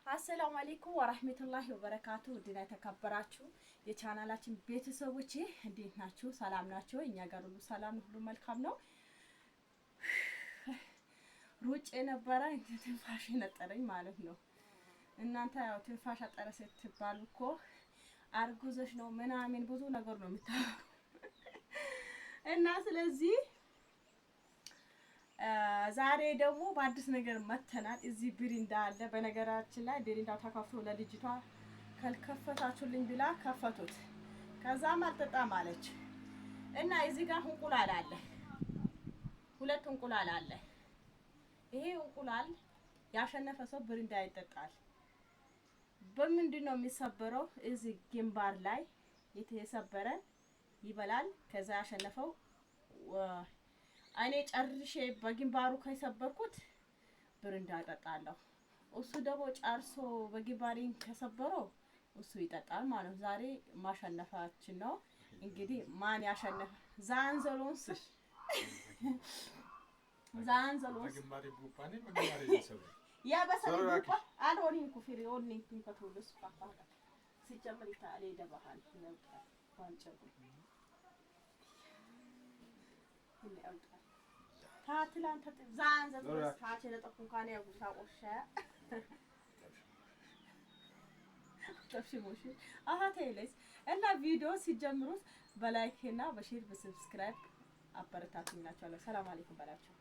አሰላሙ አለይኩም ወራህመቱላሂ ወበረካቱ። ውድና የተከበራችሁ የቻናላችን ቤተሰቦች እንዴት ናችሁ? ሰላም ናችሁ? እኛ ጋር ሁሉ ሰላም፣ ሁሉ መልካም ነው። ሩጭ የነበረ ትንፋሽ ነጠረኝ ማለት ነው። እናንተ ያው ትንፋሽ አጠረ ስትባሉ እኮ አርጉዘሽ ነው ምናምን ብዙ ነገር ነው የምታወሩ እና ስለዚህ ዛሬ ደግሞ በአዲስ ነገር መተናል። እዚህ ብሪንዳ አለ። በነገራችን ላይ ብሪንዳው ተከፍቶ ለልጅቷ ካልከፈታችሁልኝ ብላ ከፈቱት። ከዛም አልጠጣም አለች እና እዚህ ጋር እንቁላል አለ። ሁለት እንቁላል አለ። ይሄ እንቁላል ያሸነፈ ሰው ብሪንዳ ይጠጣል። በምንድን ነው የሚሰበረው? እዚህ ግንባር ላይ የተሰበረ ይበላል። ከዛ ያሸነፈው እኔ ጨርሼ በግንባሩ ከሰበርኩት ብሪንዳ እጠጣለሁ። እሱ ደግሞ ጨርሶ በግንባሬን ከሰበረው እሱ ይጠጣል ማለት ነው። ዛሬ ማሸነፋችን ነው። እንግዲህ ማን ያሸነፈ ዛንዘሎንስ በግንባሬ ቡፓኔ በግንባሬ ይሰበ ያ በሰለ ቡፓ አልሆኒን ኩፍሪ ኦኒን ኩንከቱልስ ፓፓ ሲጀምር ይታለ ይደባሃል ነው ባንጨው ሁሌ አውጣ ታትላንተ ዛንዘሎንስ ታቸለ ተኩንካኔ ያጉሳ ቆሻ ተፍሽሞሽ አሃቴለስ እና ቪዲዮ ሲጀምሩት በላይክ እና በሼር በሰብስክራይብ አበረታቱኛችኋለሁ። ሰላም አለይኩም በላችሁ።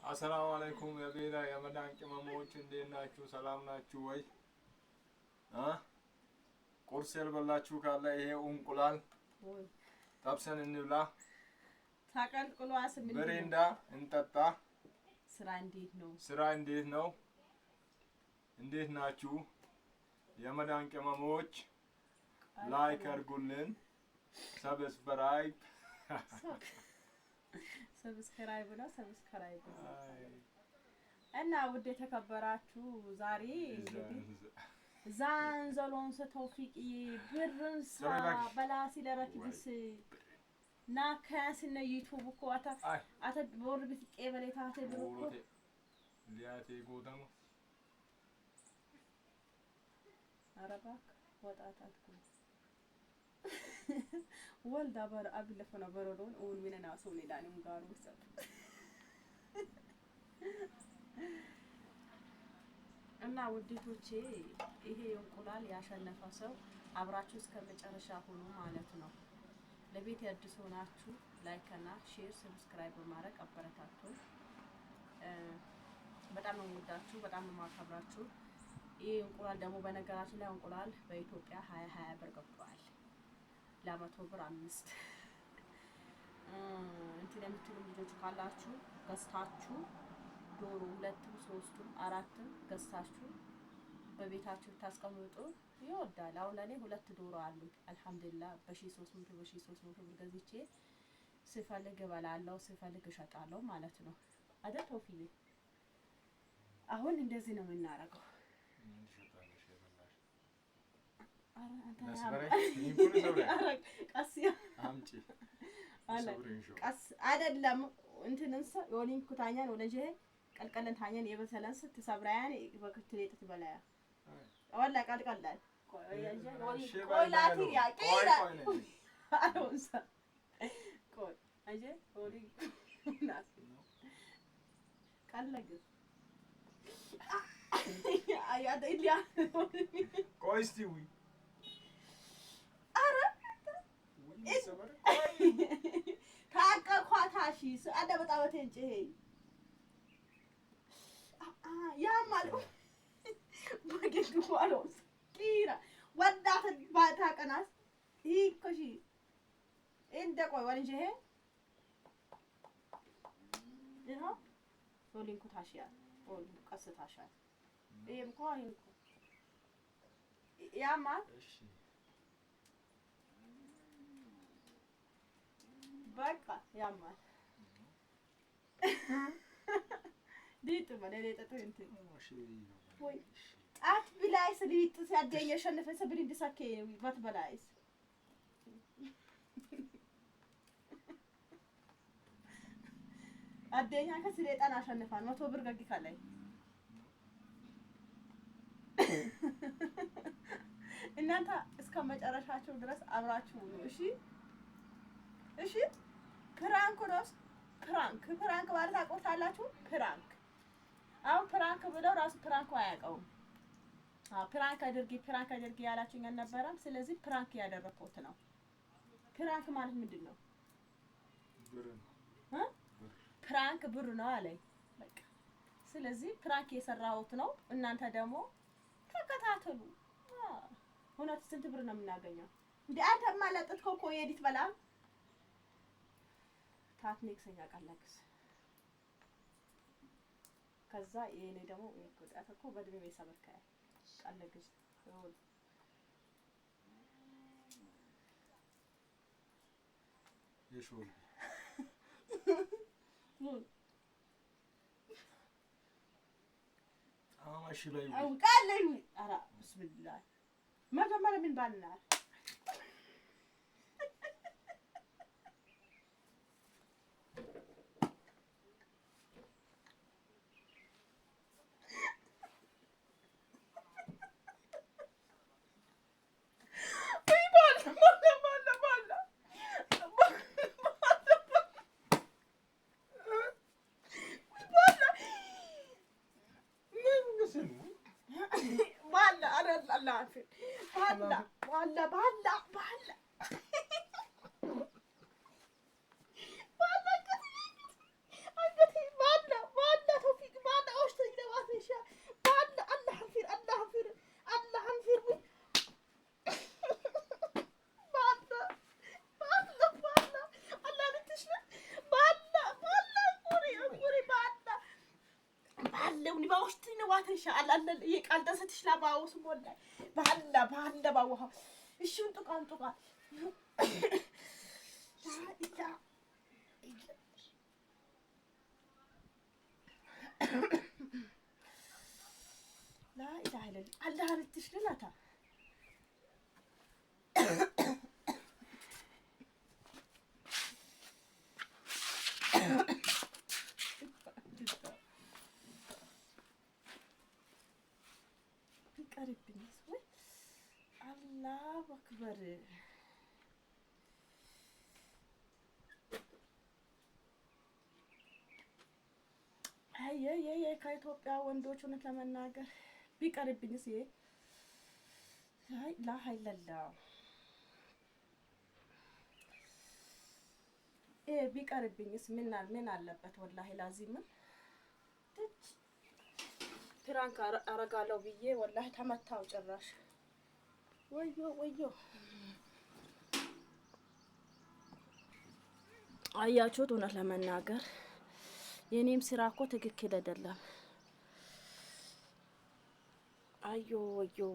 አሰላሙ አለይኩም የቤላ የመዳን ቅመሞች እንዴት ናችሁ? ሰላም ናችሁ ወይ? ቁርስ ያልበላችሁ ካለ ይሄ እንቁላል ጠብሰን እንብላ። ታቀልቅሎ አስምን ብሪንዳ እንጠጣ። ስራ እንዴት ነው? ስራ እንዴት ነው? እንዴት ናችሁ? የመዳን ቅመሞች ላይክ አድርጉልን። ሰብስክራይብ ነው እና ውድ የተከበራችሁ ዛሬ እንግዲህ ዛንዘሎን ተውፊቅ ብርንሳ በላሲ ለረክብስ ና ካስነ ዩቲዩብ እኮ አታ ቦር ብትቀበለ ታተ ብሩኮ ሊያቴ ጎዳሙ አረባክ ወጣታትኩ ወልዳ በር አብለፈና በረዶን ኦን ሚነና ሶኔ ዳንም ጋር ወሰጥ እና ውዴቶቼ ይሄ እንቁላል ያሸነፈ ሰው አብራችሁ እስከ መጨረሻ ሆኖ ማለት ነው። ለቤት ያድስ ሆናችሁ ላይክ እና ሼር ሰብስክራይብ በማድረግ አበረታቱን። በጣም ነው የምወዳችሁ፣ በጣም ነው የማከብራችሁ። ይሄ እንቁላል ደግሞ በነገራችን ላይ እንቁላል በኢትዮጵያ 20 ብር ገብቷል። ለ100 ብር 5 እንትን የምትሉ ልጆች ካላችሁ ገዝታችሁ ዶሮ 2 3 4 ገዝታችሁ በቤታችሁ ታስቀምጡ ይወዳል። አሁን ለኔ 2 ዶሮ አሉ አልহামዱሊላህ በ1300 በ1300 ብር ገዝቼ ስፈልግ እበላለሁ ስፈልግ እሸጣለሁ ማለት ነው አይደል ቶፊዬ? አሁን እንደዚህ ነው የምናረገው። ቀስ አይደለም እንትንስ ዮኒን ኩታኛን ወለጀ ቀልቀለን ታኛን የበሰለንስ ተሰብራያን በክትሌት ትበላያ ወላ ቀልቀላል ቆይላቲ ያቄላ አውሳ ቆይ አጀ ኦሪ ናስ ቀለግ አያደ ኢሊያ ቆይስቲዊ ታቀኳታሺ አደ በጣም ተንጨ ያማሉ ባገዱ ዋሎስ ኪራ ወዳት ባታ ቀናስ ይኮሺ እንደ ቆይ ወንጀ ይሄ ሶሊንኩ ታሺያ ኦል ቀስታሻል ይሄም ቆይ ያማል እሺ በቃ ያማል ዲጥ በለለጠ እንትን ወይ አት ብላይስ ሊጥ ሲያደኝ የሸነፈ ሰብሪ እንድሳከ ባት በላይስ አደኛ ከስለጣን አሸነፋን 100 ብር ገግ ካላይ እናንተ እስከ መጨረሻቸው ድረስ አብራችሁ ነው። እሺ እሺ። ፕራንክ ነው። ፕራንክ ማለት አቆርታላችሁ። ፕራንክ አሁን ፕራንክ ብለው ራሱ ፕራንክ አያውቀውም። ፕራንክ አድርጊ ያላችሁኝ አልነበረም። ስለዚህ ፕራንክ ያደረኩት ነው። ፕራንክ ማለት ምንድን ነው? ፕራንክ ብር ነው አለኝ። በቃ ስለዚህ ፕራንክ የሰራሁት ነው። እናንተ ደግሞ ተከታተሉ። እውነት ስንት ብር ነው የምናገኘው? እንደ አንተ ማለጥት ኮኮ የዲት በላም ታትኔክሰኛ ቃላክስ ከዛ የኔ ደግሞ ወጣት እኮ በድሜ ሰበካይ ቃለግስ ነው የሾል አማሽ ላይ አው ቃለኝ አራ ብስሚላህ መጀመሪያ ምን ባልና አላለ ይቃል ደሰትሽ ላባውስ ሞላ ባላ ባውሃ እሺን ጡቃን لا إله إلا الله لتشلناتا الله أكبر هي كايتوبيا ወንዶች ሆነ ለመናገር ቢቀርብኝስ ይሄ لا لا لا ይሄ ቢቀርብኝስ ምን አለበት ወላሂ ላዚም ፕራንክ አረጋለሁ ብዬ ወላሂ ተመታው ጭራሽ ወዮ አያችሁት እውነት ለመናገር የኔም ስራ እኮ ትክክል አይደለም አዮ ወዮ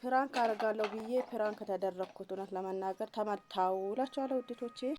ፕራንክ አረጋለሁ ብዬ ፕራንክ ተደረኩት እውነት ለመናገር ተመታው እላችኋለሁ ውድቶቼ